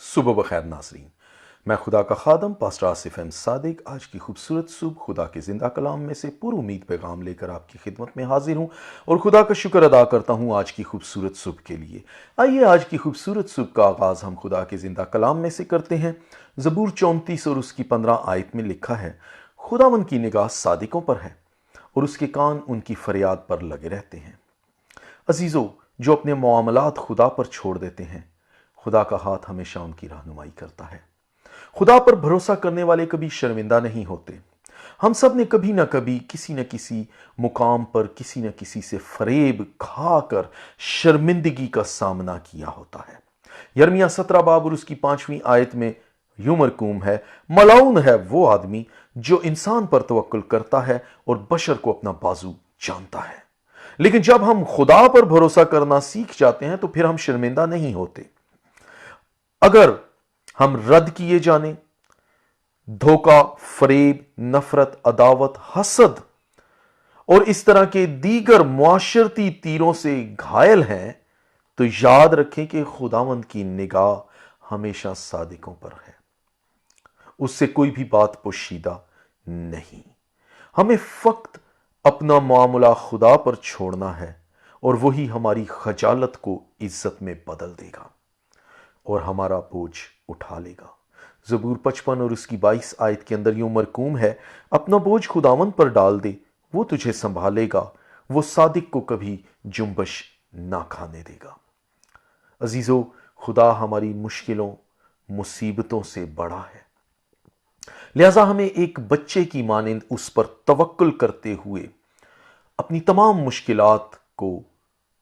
صبح بخیر ناظرین، میں خدا کا خادم پاسٹر آصف احمد صادق آج کی خوبصورت صبح خدا کے زندہ کلام میں سے پر امید پیغام لے کر آپ کی خدمت میں حاضر ہوں اور خدا کا شکر ادا کرتا ہوں آج کی خوبصورت صبح کے لیے۔ آئیے آج کی خوبصورت صبح کا آغاز ہم خدا کے زندہ کلام میں سے کرتے ہیں۔ زبور 34 اور اس کی 15 آیت میں لکھا ہے، خداوند کی نگاہ صادقوں پر ہے اور اس کے کان ان کی فریاد پر لگے رہتے ہیں۔ عزیزو، جو اپنے معاملات خدا پر چھوڑ دیتے ہیں، خدا کا ہاتھ ہمیشہ ان کی رہنمائی کرتا ہے۔ خدا پر بھروسہ کرنے والے کبھی شرمندہ نہیں ہوتے۔ ہم سب نے کبھی نہ کبھی کسی نہ کسی مقام پر کسی نہ کسی سے فریب کھا کر شرمندگی کا سامنا کیا ہوتا ہے۔ یرمیہ 17 باب اور اس کی 5ویں آیت میں یوں مرقوم ہے، ملعون ہے وہ آدمی جو انسان پر توکل کرتا ہے اور بشر کو اپنا بازو جانتا ہے۔ لیکن جب ہم خدا پر بھروسہ کرنا سیکھ جاتے ہیں تو پھر ہم شرمندہ نہیں ہوتے۔ اگر ہم رد کیے جانے، دھوکہ، فریب، نفرت، عداوت، حسد اور اس طرح کے دیگر معاشرتی تیروں سے گھائل ہیں تو یاد رکھیں کہ خداوند کی نگاہ ہمیشہ صادقوں پر ہے۔ اس سے کوئی بھی بات پوشیدہ نہیں۔ ہمیں فقط اپنا معاملہ خدا پر چھوڑنا ہے اور وہی ہماری خجالت کو عزت میں بدل دے گا اور ہمارا بوجھ اٹھا لے گا۔ زبور 55 اور اس کی 22 آیت کے اندر یوں مرقوم ہے، اپنا بوجھ خداوند پر ڈال دے، وہ تجھے سنبھالے گا، وہ صادق کو کبھی جنبش نہ کھانے دے گا۔ عزیزو، خدا ہماری مشکلوں، مصیبتوں سے بڑا ہے، لہذا ہمیں ایک بچے کی مانند اس پر توکل کرتے ہوئے اپنی تمام مشکلات کو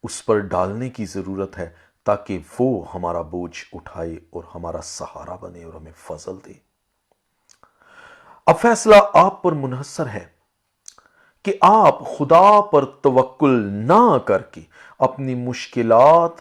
اس پر ڈالنے کی ضرورت ہے تاکہ وہ ہمارا بوجھ اٹھائے اور ہمارا سہارا بنے اور ہمیں فضل دے۔ اب فیصلہ آپ پر منحصر ہے کہ آپ خدا پر توکل نہ کر کے اپنی مشکلات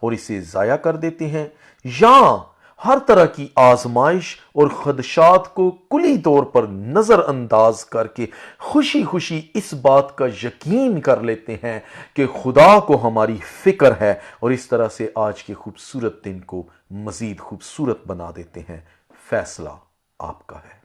اور اسے ضائع کر دیتے ہیں، یا ہر طرح کی آزمائش اور خدشات کو کلی طور پر نظر انداز کر کے خوشی خوشی اس بات کا یقین کر لیتے ہیں کہ خدا کو ہماری فکر ہے اور اس طرح سے آج کے خوبصورت دن کو مزید خوبصورت بنا دیتے ہیں۔ فیصلہ آپ کا ہے۔